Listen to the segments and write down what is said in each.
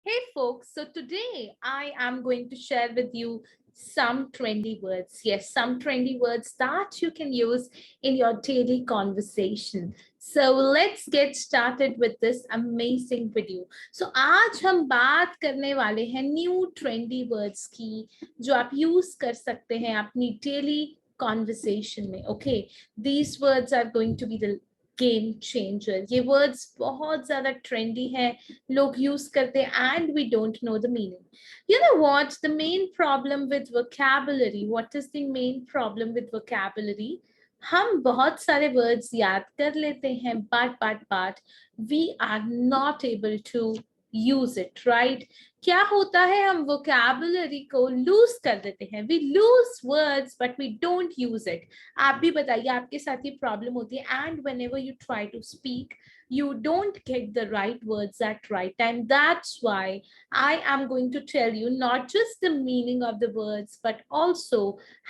Hey folks, so today I am going to share with you some trendy words. Yes, some trendy words that you can use in your daily conversation. So let's get started with this amazing video. So आज हम बात करने वाले हैं new trendy words की जो आप use कर सकते हैं अपनी डेली conversation में. Okay, these words are going to be the game changer. ये वर्ड्स बहुत ज्यादा ट्रेंडी है, लोग यूज करते हैं and we don't know the meaning. You know what the main problem with vocabulary? What is the main problem with vocabulary? हम बहुत सारे वर्ड्स याद कर लेते हैं but we are not able to use it, right? क्या होता है, हम वोकैबुलरी को लूज कर देते हैं. We lose words but we don't use it. आप भी बताइए, आपके साथ ये प्रॉब्लम होती है and whenever you try to speak you don't get the right words at right time. That's why I am going to tell you not just the meaning of the words but also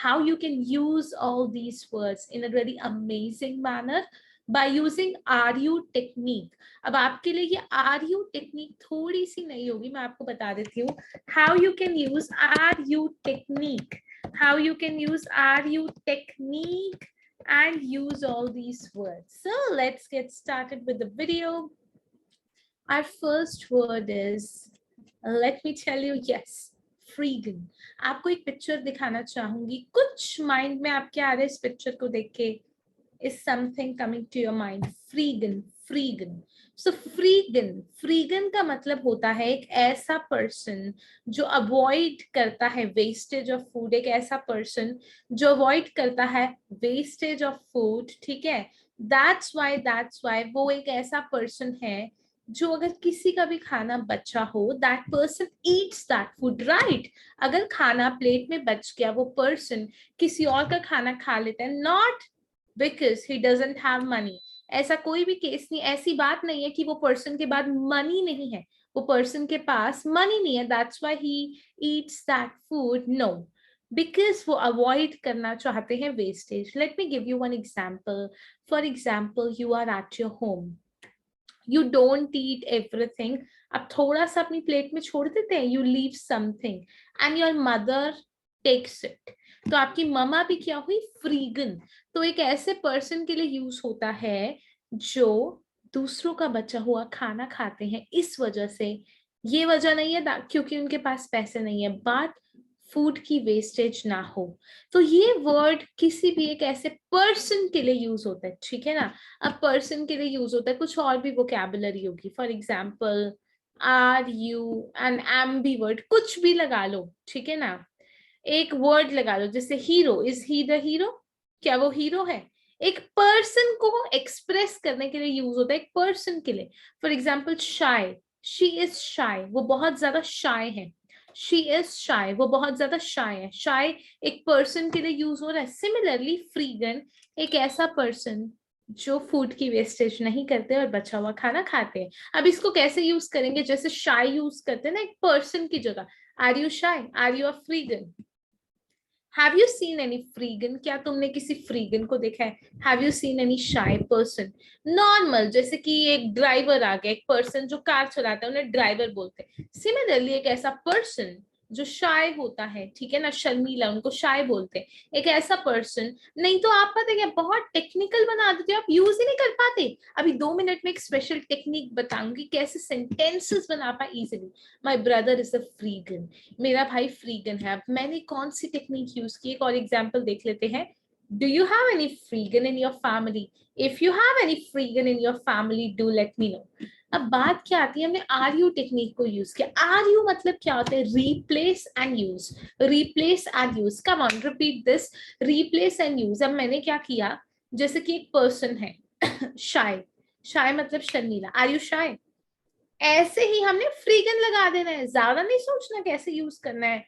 how you can use all these words in a really amazing manner by using RU technique. अब आपके लिए ये RU technique थोड़ी सी नई होगी, मैं आपको बता देती हूँ how you can use RU technique, how you can use RU technique and use all these words. So let's get started with the video. Our first word is, let me tell you, yes, freegan. आपको एक picture दिखाना चाहूंगी, कुछ mind में आपके आ रहे इस picture को देख के? Is something coming to your mind? Freegan, freegan. So freegan का मतलब होता है एक ऐसा पर्सन जो अवॉइड करता है वेस्टेज ऑफ फूड, एक ऐसा पर्सन जो अवॉइड करता है वेस्टेज ऑफ फूड, ठीक है? That's why वो एक ऐसा पर्सन है जो अगर किसी का भी खाना बचा हो, that person eats that food, right? अगर खाना प्लेट में बच गया, वो पर्सन किसी और का खाना खा लेता है, not because he doesn't have money. ऐसा कोई भी केस नहीं, ऐसी बात नहीं है कि वो पर्सन के पास मनी नहीं है, वो पर्सन के पास मनी नहीं है, that's why he eats that food. No, because वो अवॉइड करना चाहते हैं wastage. Let me give you one example. For example, you are at your home, you don't eat everything. आप थोड़ा सा अपनी प्लेट में छोड़ देते हैं, you leave something and your mother takes it. तो आपकी ममा भी क्या हुई? फ्रीगन. तो एक ऐसे पर्सन के लिए यूज होता है जो दूसरों का बचा हुआ खाना खाते हैं. इस वजह से, ये वजह नहीं है क्योंकि उनके पास पैसे नहीं है, बट फूड की वेस्टेज ना हो. तो ये वर्ड किसी भी एक ऐसे पर्सन के लिए यूज होता है, ठीक है ना? अब पर्सन के लिए यूज होता है, कुछ और भी वोकैबुलरी होगी. For example are you an ambivert भी लगा लो, ठीक है ना? एक वर्ड लगा लो, जैसे hero. Is he the hero? क्या वो हीरो है? एक पर्सन को एक्सप्रेस करने के लिए यूज होता है, एक पर्सन के लिए. For example shy, she is शाय, वो बहुत ज्यादा शाय है. शी इज शाय, वो बहुत ज्यादा शाय है. शाय एक पर्सन के लिए यूज हो रहा है. सिमिलरली फ्रीगन एक ऐसा पर्सन जो फूड की वेस्टेज नहीं करते और बचा हुआ खाना खाते हैं. अब इसको कैसे यूज करेंगे? जैसे शाय यूज करते हैं ना एक पर्सन की जगह. Are you shy? Are you a freegan? Have you seen any freegan? क्या तुमने किसी फ्रीगन को देखा है? Have you seen any shy person? Normal, जैसे कि एक ड्राइवर आ गया, एक पर्सन जो कार चलाता है उन्हें ड्राइवर बोलते हैं. सिमिलरली एक ऐसा पर्सन जो शाय होता है, ठीक है ना, शर्मीला, उनको शाय बोलते हैं. एक ऐसा पर्सन. नहीं तो आप पता है क्या, बहुत टेक्निकल बना देते हो, आप यूज ही नहीं कर पाते. अभी 2 मिनट में एक स्पेशल टेक्निक बताऊंगी कैसे सेंटेंसेस बना पाए easily. My brother is a freegan, मेरा भाई फ्रीगन है. अब मैंने कौन सी टेक्निक यूज की, एक और एग्जाम्पल देख लेते हैं. Do you have any freegan in your family? If you have any freegan in your family, do let me know. अब बात क्या आती है, हमने आर यू टेक्निक को यूज किया. आर यू मतलब क्या होता है? Replace and use. Replace and use. Come on, repeat this. Replace and use. अब मैंने क्या किया, जैसे कि एक पर्सन है शाय, शाय मतलब शर्मीला. आर यू शाय? ऐसे ही हमने फ्रीगन लगा देना है, ज्यादा नहीं सोचना कैसे यूज करना है.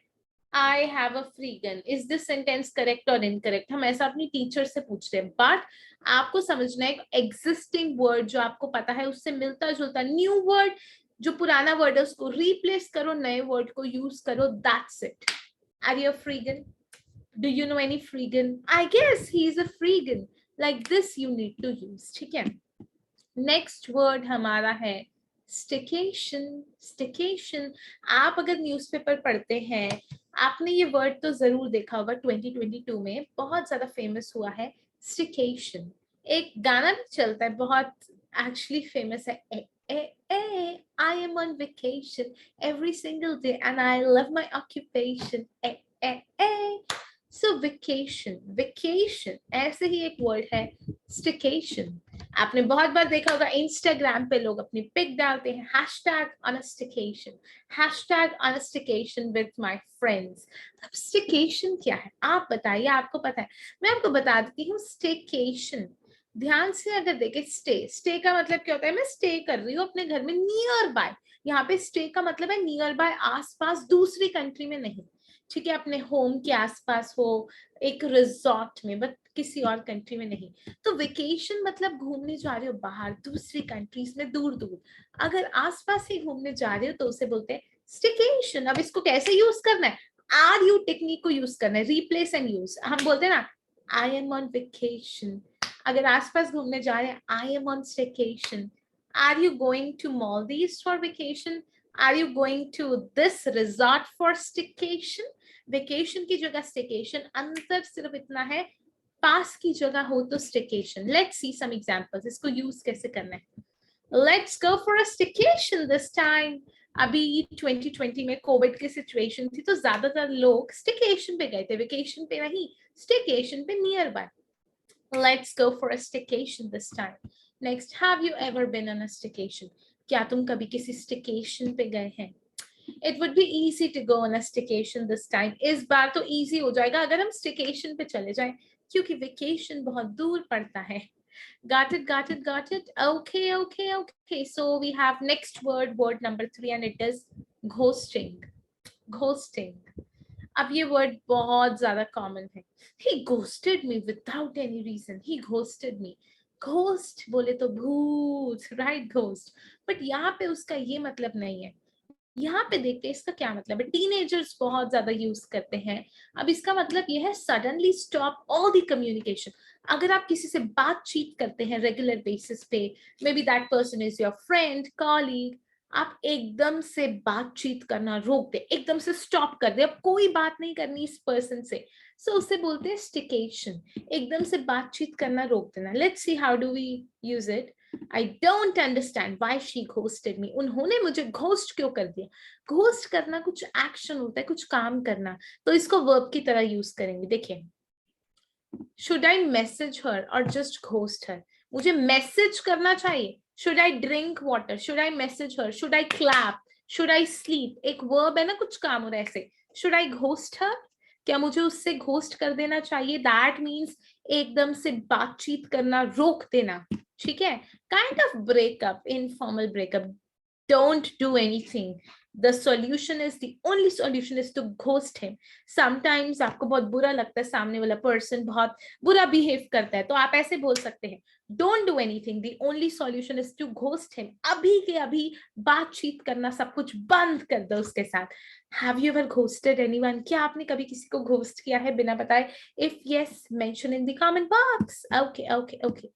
I have a freegan, is this sentence correct और इनकरेक्ट? हम ऐसा अपनी टीचर से पूछते हैं. बट आपको समझना है एग्जिस्टिंग वर्ड जो आपको पता है उससे मिलता जुलता न्यू वर्ड, जो पुराना वर्ड है उसको रिप्लेस करो, नए वर्ड को यूज करो. That's it. Are you a freegan? Do you know any freegan? I guess he is a freegan. Like this you need to use, ठीक है? नेक्स्ट वर्ड हमारा है स्टिकेशन, स्टिकेशन। आप अगर न्यूज़पेपर पढ़ते हैं, आपने ये वर्ड तो जरूर देखा होगा, 2022 में बहुत ज्यादा फेमस हुआ है स्टिकेशन। एक गाना भी चलता है, बहुत एक्चुअली फेमस है, I am on vacation every single day and I love my occupation. So vacation, vacation ऐसे ही एक वर्ड है स्टिकेशन। आपने बहुत बार देखा होगा इंस्टाग्राम पे लोग अपनी पिक डालते हैं, hashtag on a staycation, hashtag on a staycation with my friends. अब स्टिकेशन क्या है आप बताइए, आपको पता है? मैं आपको बता देती हूँ स्टिकेशन। ध्यान से अगर देखें, स्टे, स्टे का मतलब क्या होता है? मैं स्टे कर रही हूँ अपने घर में नियर बाय। यहाँ पे स्टे का मतलब है नियर बाय, आसपास, दूसरी कंट्री में नहीं, ठीक है? अपने होम के आसपास हो, एक रिजॉर्ट में, बट किसी और कंट्री में नहीं। तो वेकेशन मतलब घूमने जा रहे हो बाहर, दूसरी कंट्रीज में, दूर दूर। अगर आसपास ही घूमने जा रहे हो तो उसे बोलते हैं स्टिकेशन। अब इसको कैसे यूज करना है? आर यू टेक्निक को यूज करना है, रिप्लेस एंड यूज। हम बोलते हैं ना, आई एम ऑन वेकेशन। अगर आसपास घूमने जा रहे हैं, I am on staycation. Are you going to Maldives for vacation? Are you going to this resort for staycation? Vacation की जगह स्टिकेशन, अंतर सिर्फ इतना है, पास की जगह हो तो staycation. Let's see some examples, इसको यूज कैसे करना है। Let's go for a staycation this time. अभी 2020 में कोविड की सिचुएशन थी, तो ज्यादातर लोग स्टिकेशन पे गए थे, वेकेशन पे नहीं, स्टिकेशन पे near by. Let's go for a staycation this time. Next, have you ever been on a staycation? क्या तुम कभी किसी staycation पे गए हैं? It would be easy to go on a staycation this time. इस बार तो easy हो जाएगा अगर हम staycation पे चले जाएं, क्योंकि vacation बहुत दूर पड़ता है। Got it, got it, got it. Okay, okay, okay. So we have next word, word number 3, and it is ghosting. Ghosting. अब ये वर्ड बहुत ज्यादा कॉमन है। He ghosted me without any reason. He ghosted me. Ghost बोले तो भूत, right? Ghost. But यहाँ पे उसका ये मतलब नहीं है। यहाँ पे देखते हैं इसका क्या मतलब है। टीनेजर्स बहुत ज्यादा यूज करते हैं। अब इसका मतलब ये है suddenly stop all the communication. अगर आप किसी से बातचीत करते हैं रेगुलर बेसिस पे, may be that person is your friend, colleague, आप एकदम से बातचीत करना रोक दे, एकदम से स्टॉप कर दे, अब कोई बात नहीं करनी इस पर्सन से, सो उसे बोलते हैं स्टिकेशन। एकदम से बातचीत करना रोक देना। Let's see how do we use it. I don't understand why she ghosted me. उन्होंने मुझे घोस्ट क्यों कर दिया? घोस्ट करना कुछ एक्शन होता है, कुछ काम करना, तो इसको वर्ब की तरह यूज करेंगे। देखिए, should I message her or just ghost her? मुझे मैसेज करना चाहिए। Should I drink water? Should I message her? Should I clap? Should I sleep? एक वर्ब है ना, कुछ काम हो रहा है ऐसे। Should I ghost her? क्या मुझे उससे घोस्ट कर देना चाहिए? दैट मीन्स एकदम से बातचीत करना रोक देना, ठीक है? Kind of breakup, informal breakup. Don't do anything. The solution is, the only solution is to ghost him. Sometimes आपको बहुत बुरा लगता है, सामने वाला पर्सन बहुत बुरा बिहेव करता है, तो आप ऐसे बोल सकते हैं, don't do anything, the only solution is to ghost him. अभी के अभी बातचीत करना, सब कुछ बंद कर दो उसके साथ। Have you ever ghosted anyone? क्या आपने कभी किसी को घोस्ट किया है बिना बताए? If yes, mention in the comment box. Okay okay okay.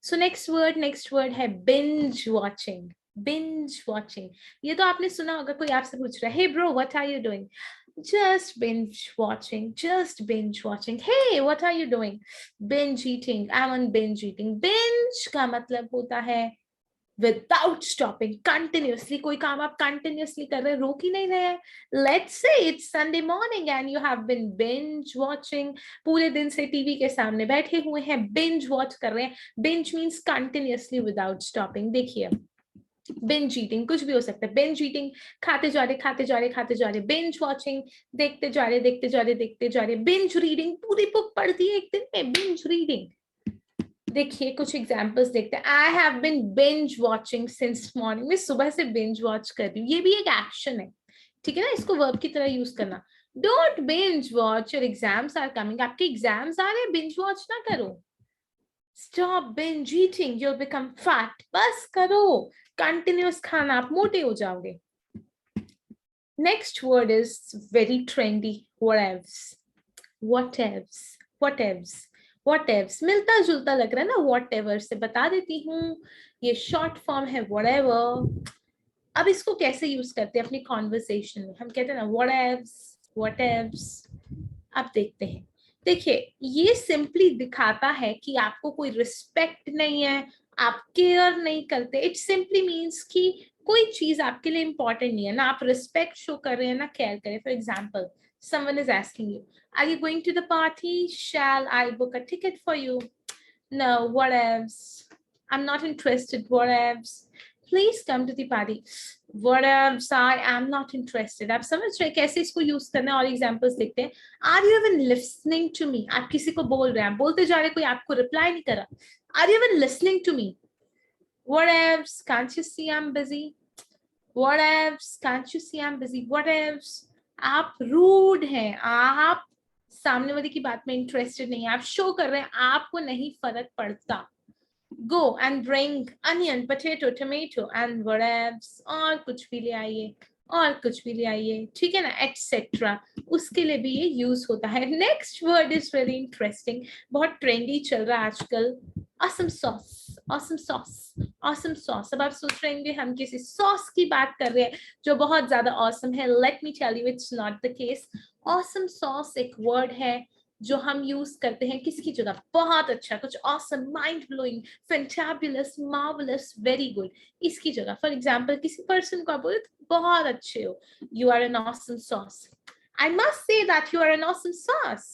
So next word है बिंज वॉचिंग। बिंज वॉचिंग, ये तो आपने सुना होगा, कोई आपसे पूछ रहा है, hey bro what are you doing? Just binge watching, just binge watching. Hey, what are you doing? Binge eating. I'm on binge eating. Binge का मतलब होता है without stopping, continuously. कोई काम आप continuously कर रहे हैं, रोक ही नहीं रहे हैं। Let's say it's Sunday morning and you have been binge watching. पूरे दिन से टीवी के सामने बैठे हुए हैं, binge watch कर रहे हैं। Binge means continuously without stopping. देखिए, बिंज ईटिंग कुछ भी हो सकता है। बिंज ईटिंग, खाते जा रहे खाते जा रहे खाते जा रहे। बिंज वॉचिंग, देखते जा रहे देखते जा रहे देखते जा रहे। बिंज रीडिंग, पूरी बुक पढ़ दी एक दिन में, बिंज रीडिंग। देखिए कुछ एग्जांपल्स देखते हैं। I have been binge watching since morning, मैं सुबह से बिंज वॉच कर रही हूँ, ये भी एक एक्शन है, ठीक है ना? इसको वर्ब की तरह यूज करना। Don't binge watch, your exams are coming, आपके एग्जाम्स आ रहे हैं, बिंज वॉच ना करो। Stop binge eating, you'll become fat. बस करो, कंटिन्यूअस खाना, आप मोटे हो जाओगे। Next word is very trendy, whatevs. Whatevs, whatevs, whatevs, मिलता जुलता लग रहा है ना whatever से, बता देती हूँ, ये शॉर्ट फॉर्म है whatever। अब इसको कैसे यूज करते हैं अपनी कॉन्वर्सेशन में? हम कहते हैं ना व्हाट एव्स। अब देखते हैं। देखिए, ये सिंपली दिखाता है कि आपको कोई रिस्पेक्ट नहीं है, आप केयर नहीं करते। इट सिंपली मीन्स कि कोई चीज आपके लिए इंपॉर्टेंट नहीं है, ना आप रिस्पेक्ट शो कर रहे हैं ना केयर कर रहे हैं। For example, someone is asking you, are you going to the party? Shall I book a ticket for you? No, whatevs. I'm not interested. Whatevs. Please come to the party. Whatevs. I am not interested. आप समझ रहे हैं कैसे इसको use करना है? और examples देखते हैं। Are you even listening to me? आप किसी को बोल रहे हैं, बोलते जा रहे हैं, कोई आपको रिप्लाई नहीं कर रहा। Are you even listening to me? Whatevs. Can't you see I'm busy? Whatevs. Can't you see I'm busy? Whatevs. आप रूड हैं, आप सामने वाले की बात में इंटरेस्टेड नहीं है, आप शो कर रहे हैं आपको नहीं फर्क पड़ता। Go and bring onion, potato, tomato and whatevs, और कुछ भी ले आइए, और कुछ भी ले आइए, ठीक है ना, एटसेट्रा। उसके लिए भी ये यूज होता है। Next word is very interesting, बहुत ट्रेंडी चल रहा है आजकल। awesome sauce, awesome sauce, awesome sauce। अब आप सोच रहे होंगे हम किसी सॉस की बात कर रहे हैं जो बहुत ज्यादा awesome है। Let me tell you, it's not the case. awesome sauce एक वर्ड है जो हम यूज करते हैं किसकी जगह? बहुत अच्छा, कुछ awesome, mind blowing, fantabulous, marvelous, very good, इसकी जगह। फॉर एग्जाम्पल, किसी पर्सन को आप बोले बहुत अच्छे हो, you are an awesome sauce. I must say that you are an awesome sauce.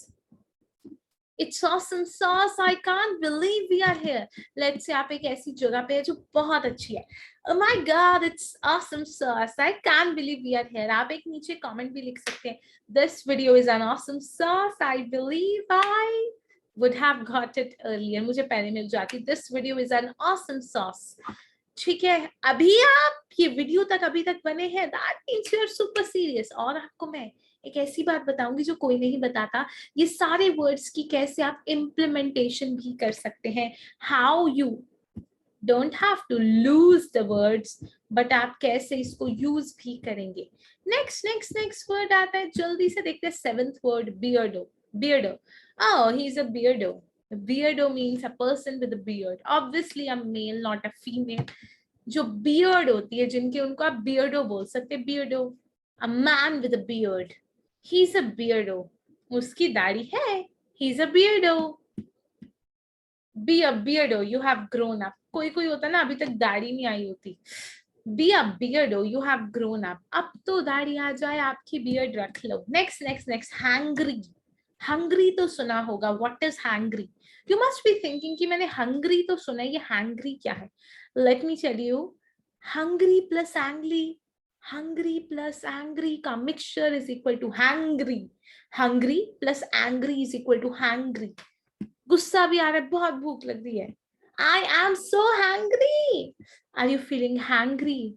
It's awesome sauce. I can't believe we are here. Let's say आप एक ऐसी जगह पे है जो बहुत अच्छी है। Oh my God, it's awesome sauce. I can't believe we are here. आप एक नीचे कमेंट भी लिख सकते हैं। This video is an awesome sauce. I believe I would have got it earlier. मुझे पहले मिल जाती। This video is an awesome sauce. ठीक है, अभी आप ये वीडियो तक अभी तक बने हैं, that means you are super serious। और आपको मैं एक ऐसी बात बताऊंगी जो कोई नहीं बताता, ये सारे वर्ड्स की कैसे आप इम्प्लीमेंटेशन भी कर सकते हैं। How you don't have to lose the words, but आप कैसे इसको यूज भी करेंगे। नेक्स्ट वर्ड आता है, जल्दी से देखते हैं। Seventh word, Beardo. Beardo, oh, he's a beardo. Beardo means a person with a beard. Obviously a male, not a female. जो beard होती है, जिनके, उनको आप beardo बोल सकते हैं। beardo, a man with a beard. He's a beardo. उसकी दाढ़ी है, he's a beardo. Be a beardo, you have grown up. कोई कोई होता है ना, अभी तक दाढ़ी नहीं आई होती। Be a beardo, you have grown up. अब तो दाढ़ी आ जाए, आपकी beard रख लो। Next, hungry. हंग्री तो सुना होगा। What is hangry? You must be thinking कि मैंने हंग्री तो सुना है, ये हैंग्री क्या है? Let me tell you, hungry plus angry, hungry plus angry का mixture is equal to hangry. Hungry plus angry is equal to hangry. गुस्सा भी आ रहा है, बहुत भूख लग रही है। I am so hangry. Are you feeling hangry?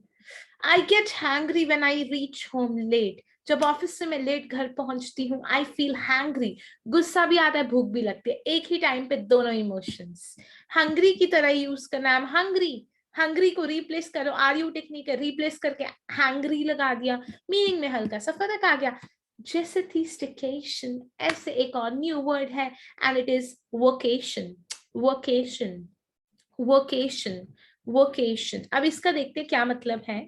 I get hangry when I reach home late. जब ऑफिस से मैं लेट घर पहुंचती हूँ, आई फील हैंग्री। गुस्सा भी आता है, भूख भी लगती है, एक ही टाइम पे दोनों इमोशंस। हंग्री की तरह यूज करना। I am hungry. हंग्री को रिप्लेस करो, आर यू टेक्निक है, रिप्लेस करके हैंग्री लगा दिया, मीनिंग में हल्का सा फर्क आ गया। जैसे थी स्टिकेशन, ऐसे एक और न्यू वर्ड है, and it is vocation. Vocation, vocation, vocation. अब इसका देखते हैं क्या मतलब है।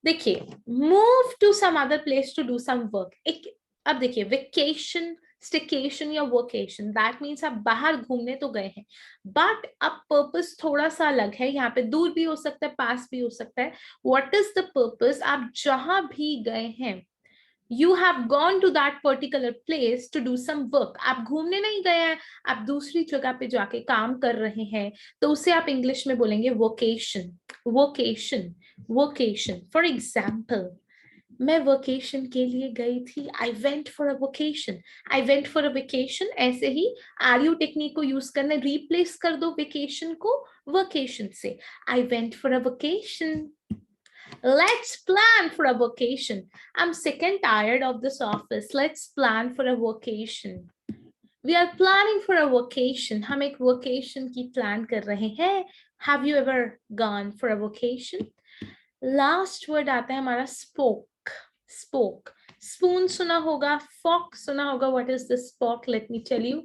देखिए, move to some other place to do some work. एक, अब देखिए, वेकेशन, स्टिकेशन या वोकेशन, दैट मीन्स आप बाहर घूमने तो गए हैं, बट अब पर्पस थोड़ा सा अलग है। यहाँ पे दूर भी हो सकता है, पास भी हो सकता है। What is the purpose? आप जहां भी गए हैं, you have gone to that particular place to do some work. आप घूमने नहीं गए हैं, आप दूसरी जगह पे जाके काम कर रहे हैं, तो उसे आप इंग्लिश में बोलेंगे vocation. Vocation, vocation. For example, मैं वोकेशन के लिए गई थी। I went for a vocation. I went for a vacation. ऐसे ही आर यू टेक्निक को यूज करना, रिप्लेस कर दो वेकेशन को वोकेशन से। I went for a vocation. Let's plan for a vacation. I'm sick and tired of this office. Let's plan for a vacation. We are planning for a vacation. हम एक vacation की plan कर रहे हैं। Have you ever gone for a vacation? Last word आता है हमारा spoke. Spoke. Spoon सुना होगा, fork सुना होगा. What is the spoke? Let me tell you.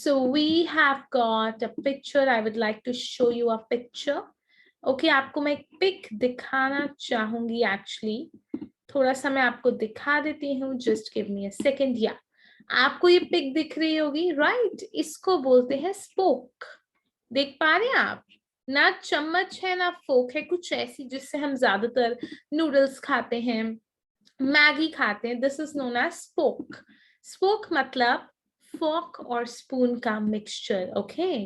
So we have got a picture. I would like to show you a picture. Okay आपको मैं एक पिक दिखाना चाहूंगी एक्चुअली, थोड़ा सा मैं आपको दिखा देती हूँ, just give me a second. या आपको ये पिक दिख रही होगी, राइट? इसको बोलते हैं स्पोक। देख पा रहे हैं आप? ना चम्मच है ना फोक है, कुछ ऐसी जिससे हम ज्यादातर नूडल्स खाते हैं, मैगी खाते हैं। This is known as spoke. Spoke मतलब फोक और स्पून का मिक्सचर। ओके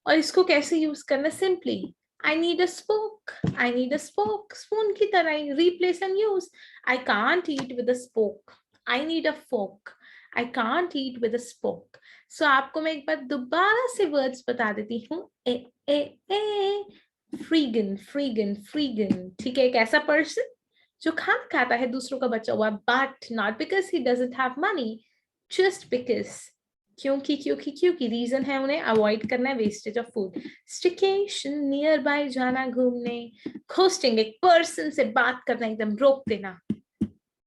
और इसको कैसे यूज करना? Simply I need a spoke. I need a spoke. Spoon की तरह ही replace and use. I can't eat with a spoke. I need a fork. I can't eat with a spoke. So आपको मैं एक बार दोबारा से words बता देती हूँ। ए ए ए फ्रीगन फ्रीगन फ्रीगन। ठीक है, एक ऐसा पर्सन जो खाना खाता है दूसरों का बचा हुआ, but not because he doesn't have money, just because क्योंकि रीजन है उन्हें अवॉइड करना है wastage of food. Staycation nearby जाना घूमने। होस्टिंग एक पर्सन से बात करना एकदम रोक देना।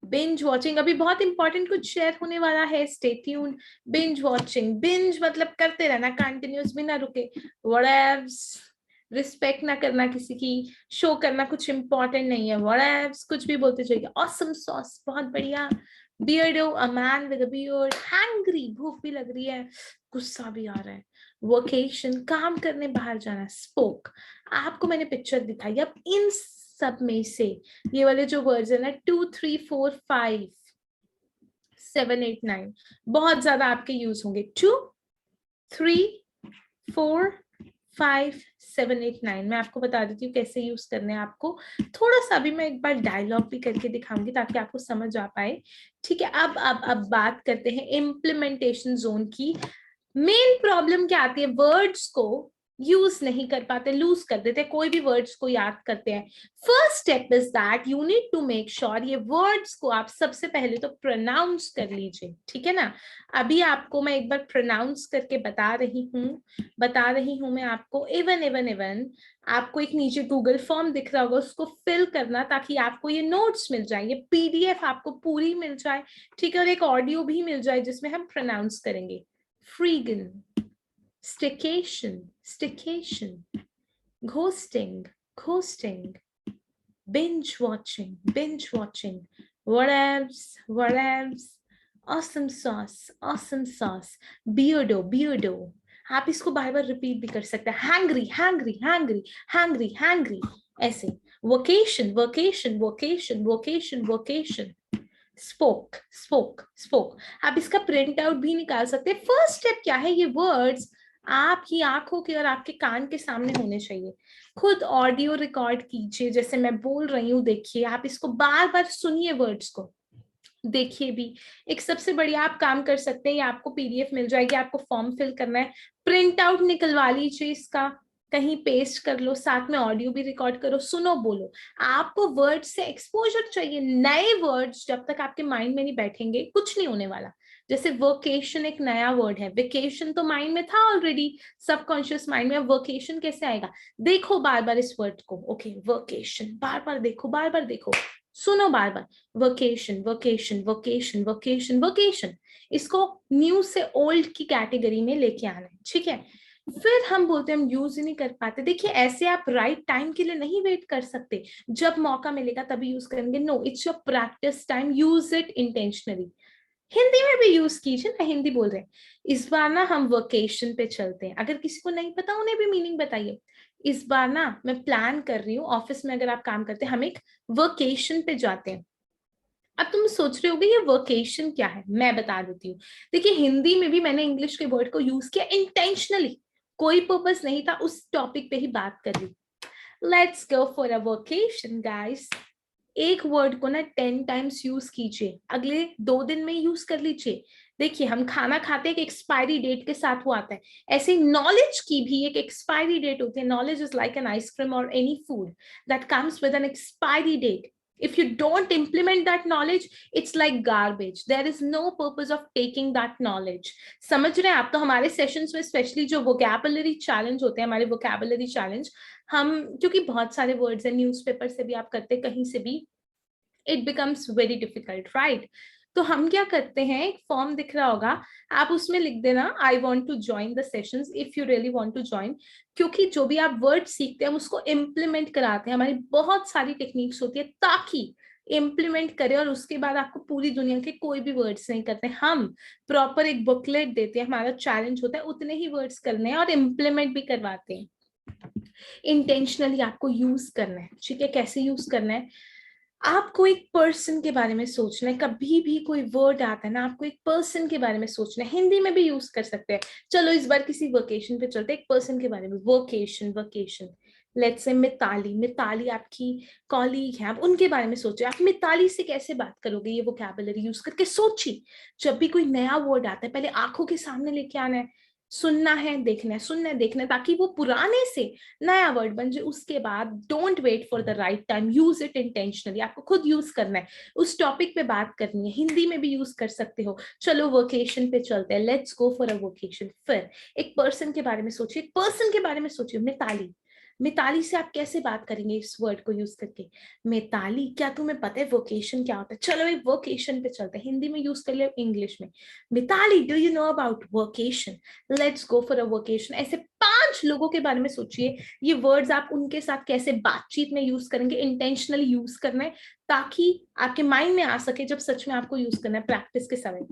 बिंज वॉचिंग अभी बहुत इंपॉर्टेंट कुछ शेयर होने वाला है, stay tuned. Binge watching, binge मतलब करते रहना कंटिन्यूस बिना रुके। व्हाटएव्स रिस्पेक्ट ना करना किसी की, शो करना कुछ इंपॉर्टेंट नहीं है। व्हाटएव्स कुछ भी बोलते जाइए। ऑसम सॉस बहुत बढ़िया। Beardo a man with a beard. Hangry भूख भी लग रही है, गुस्सा भी आ रहा है। वोकेशन काम करने बाहर जाना। स्पोक आपको मैंने पिक्चर दिखाई। अब इन सब में से ये वाले जो वर्ड्स है ना 2 3 4 5 7 8 9 बहुत ज्यादा आपके यूज होंगे। 2 3 4 5 7 8 9 मैं आपको बता देती हूँ कैसे यूज करने हैं आपको। थोड़ा सा अभी मैं एक बार डायलॉग भी करके दिखाऊंगी ताकि आपको समझ आ पाए। ठीक है, अब बात करते हैं इम्प्लीमेंटेशन जोन की। मेन प्रॉब्लम क्या आती है? वर्ड्स को यूज नहीं कर पाते, लूज कर देते, कोई भी वर्ड्स को याद करते हैं। First step is that you need to make sure ये वर्ड्स को आप सबसे पहले तो प्रोनाउंस कर लीजिए। ठीक है ना? अभी आपको मैं एक बार प्रोनाउंस करके बता रही हूँ मैं आपको। इवन इवन इवन आपको एक नीचे गूगल फॉर्म दिख रहा होगा, उसको फिल करना ताकि आपको ये नोट्स मिल जाए, ये पीडीएफ आपको पूरी मिल जाए। ठीक है, और एक ऑडियो भी मिल जाए जिसमें हम प्रोनाउंस करेंगे। Freegan, staycation, ghosting, binge watching, whatevs, awesome sauce, beardo, आप इसको बार बार रिपीट भी कर सकते हैं। hangry, ऐसे। vocation, स्पोक आप इसका प्रिंट आउट भी निकाल सकते हैं। फर्स्ट स्टेप क्या है? ये वर्ड्स आपकी आंखों के और आपके कान के सामने होने चाहिए। खुद ऑडियो रिकॉर्ड कीजिए जैसे मैं बोल रही हूँ, देखिए, आप इसको बार बार सुनिए, वर्ड्स को देखिए भी। एक सबसे बढ़िया आप काम कर सकते हैं, ये आपको पीडीएफ मिल जाएगी, आपको फॉर्म फिल करना है, प्रिंट आउट निकलवा लीजिए इसका, कहीं पेस्ट कर लो, साथ में ऑडियो भी रिकॉर्ड करो, सुनो, बोलो। आपको वर्ड से एक्सपोजर चाहिए। नए वर्ड्स जब तक आपके माइंड में नहीं बैठेंगे कुछ नहीं होने वाला। जैसे वोकेशन एक नया वर्ड है, वेकेशन तो माइंड में था ऑलरेडी, सबकॉन्शियस माइंड में। वोकेशन कैसे आएगा? देखो बार बार इस वर्ड को। ओके वोकेशन, बार बार देखो, सुनो बार बार। वोकेशन इसको न्यू से ओल्ड की कैटेगरी में लेके आना है। ठीक है, फिर हम बोलते हैं हम यूज ही नहीं कर पाते। देखिए ऐसे आप राइट टाइम के लिए नहीं वेट कर सकते, जब मौका मिलेगा तभी यूज करेंगे। No, it's your practice time, use it intentionally. Hindi में भी यूज कीजिए ना, हिंदी बोल रहे हैं। इस बार ना हम वोकेशन पे चलते हैं, अगर किसी को नहीं पता उन्हें भी मीनिंग बताइए। इस बार ना मैं प्लान कर रही हूँ, ऑफिस में अगर आप काम करते हैं हम एक वोकेशन पे जाते हैं। अब तुम सोच रहे होगे ये वोकेशन क्या है, मैं बता देती हूँ। देखिए हिंदी में भी मैंने इंग्लिश के वर्ड को यूज किया इंटेंशनली, कोई पर्पस नहीं था, उस टॉपिक पे ही बात कर रही। Let's go for a vocation guys. एक वर्ड को ना 10 टाइम्स यूज कीजिए, अगले 2 दिन में यूज कर लीजिए। देखिए हम खाना खाते हैं, एक एक्सपायरी डेट के साथ वो आता है, ऐसे नॉलेज की भी एक एक्सपायरी डेट होती है। Knowledge is like an ice cream और any food that comes with an expiry date. If you don't implement that knowledge, it's like garbage. There is no purpose of taking that knowledge. समझ रहे हैं आप? तो हमारे sessions में specially जो vocabulary challenge होते हैं, हमारे वोकैबुलरी चैलेंज, हम क्योंकि बहुत सारे वर्ड्स हैं, न्यूज़पेपर से भी आप करते, कहीं से भी, it becomes very difficult, right? तो हम क्या करते हैं, एक फॉर्म दिख रहा होगा, आप उसमें लिख देना I want to join the sessions if you really want to join. क्योंकि जो भी आप वर्ड सीखते हैं हम उसको इम्प्लीमेंट कराते हैं, हमारी बहुत सारी टेक्निक्स होती है ताकि इम्प्लीमेंट करें, और उसके बाद आपको पूरी दुनिया के कोई भी वर्ड्स नहीं करते, हम प्रॉपर एक बुकलेट देते हैं, हमारा चैलेंज होता है उतने ही वर्ड्स करने हैं और इम्प्लीमेंट भी करवाते हैं। इंटेंशनली आपको यूज करना है, ठीक है? कैसे यूज करना है, आपको एक पर्सन के बारे में सोचना है, कभी भी कोई वर्ड आता है ना आपको एक पर्सन के बारे में सोचना है, हिंदी में भी यूज कर सकते हैं। चलो इस बार किसी वोकेशन पे चलते हैं, एक पर्सन के बारे में, vocation vocation. Let's say Mitali, Mitali आपकी कॉलीग है, आप उनके बारे में सोचिए, आप मिताली से कैसे बात करोगे, ये वोकैबुलरी यूज करके सोचिए। जब भी कोई नया वर्ड आता है पहले आंखों के सामने लेके आना है, सुनना है देखना है, सुनना है देखना है, ताकि वो पुराने से नया वर्ड बन जाए। उसके बाद don't wait for the right time, use it intentionally, आपको खुद यूज करना है, उस टॉपिक पे बात करनी है, हिंदी में भी यूज कर सकते हो। चलो वोकेशन पे चलते हैं, let's go for a vocation. फिर एक पर्सन के बारे में सोचिए, एक पर्सन के बारे में सोचिए, मिताली। मिताली से आप कैसे बात करेंगे इस वर्ड को यूज करके, मिताली क्या तुम्हें पता है वोकेशन क्या होता है? चलो एक वोकेशन पे चलते हैं, हिंदी में यूज कर ले, इंग्लिश में, Mitali do you know about vocation, let's go for a vocation. ऐसे 5 लोगों के बारे में सोचिए, ये वर्ड्स आप उनके साथ कैसे बातचीत में यूज करेंगे, इंटेंशनली यूज करना है ताकि आपके माइंड में आ सके जब सच में आपको यूज करना है प्रैक्टिस के समय।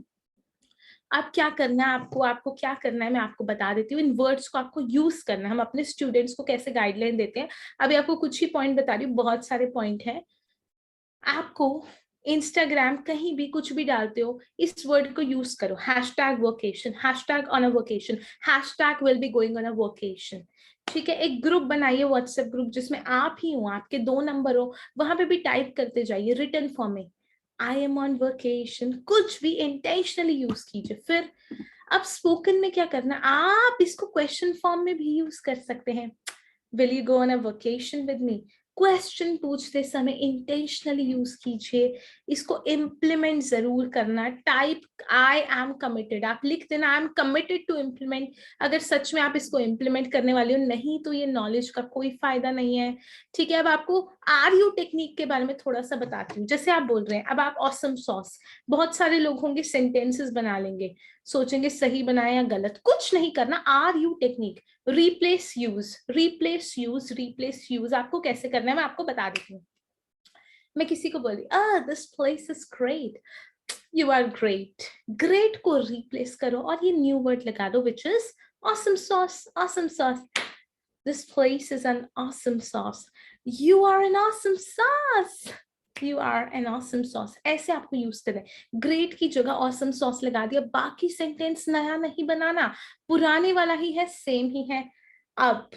अब क्या करना है आपको, आपको क्या करना है मैं आपको बता देती हूँ, इन वर्ड्स को आपको यूज करना है। हम अपने स्टूडेंट्स को कैसे गाइडलाइन देते हैं, अभी आपको कुछ ही पॉइंट बता रही हूँ, बहुत सारे पॉइंट हैं। आपको इंस्टाग्राम कहीं भी कुछ भी डालते हो, इस वर्ड को यूज करो, hashtag vocation, hashtag on a vocation, hashtag will be going on a vocation. ठीक है, एक ग्रुप बनाइए, व्हाट्सएप ग्रुप, जिसमें आप ही हो, आपके 2 नंबर हो, वहां पे भी टाइप करते जाइए रिटन फॉर्म में, आई एम ऑन वोकेशन, कुछ भी इंटेंशनली यूज कीजिए। फिर अब स्पोकन में क्या करना, आप इसको क्वेश्चन फॉर्म में भी यूज कर सकते हैं, will you go on a vocation with me, question पूछते समय इंटेंशनली यूज कीजिए, इसको इम्प्लीमेंट जरूर करना। टाइप आई एम कमिटेड, आप लिख देना I am committed to implement, अगर सच में आप इसको इम्प्लीमेंट करने वाले हो, नहीं तो ये नॉलेज का कोई फायदा नहीं है। ठीक है, अब आपको आर यू टेक्निक के बारे में थोड़ा सा बताती हूँ। जैसे आप बोल रहे हैं, अब आप ऑसम सॉस, बहुत सारे लोग होंगे सेंटेंसेस बना लेंगे, सोचेंगे सही बनाया या गलत, कुछ नहीं करना, R U technique, replace use, replace use, replace use आपको कैसे करना है मैं आपको बता देती हूँ। मैं किसी को बोली this place is great, you are great, great को रिप्लेस करो और ये न्यू वर्ड लगा दो which is awesome sauce, awesome sauce, this place is an awesome sauce, you are an awesome sauce, you are an awesome sauce, ऐसे आपको use करना है। ग्रेट की जगह ऑसम सॉस लगा दिया, बाकी सेंटेंस नया नहीं बनाना, पुराने वाला ही है, सेम ही है। अब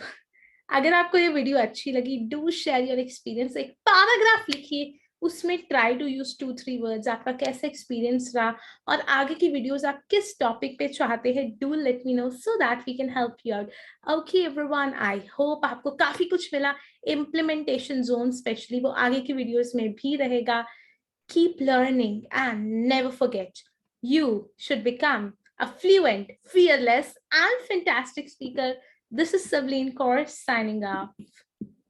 अगर आपको ये वीडियो अच्छी लगी, डू शेयर योर एक्सपीरियंस, एक पैराग्राफ लिखिए, उसमें ट्राई टू यूज 2-3 वर्ड्स, आपका कैसा एक्सपीरियंस रहा, और आगे की वीडियोस आप किस टॉपिक पे चाहते हैं, do let me know so that we can help you out. Okay everyone, I hope आपको काफी कुछ मिला, इम्प्लीमेंटेशन जोन स्पेशली वो आगे की वीडियोस में भी रहेगा। Keep learning and never forget, you should become a fluent, fearless, and fantastic speaker. This is Savleen Kaur signing off.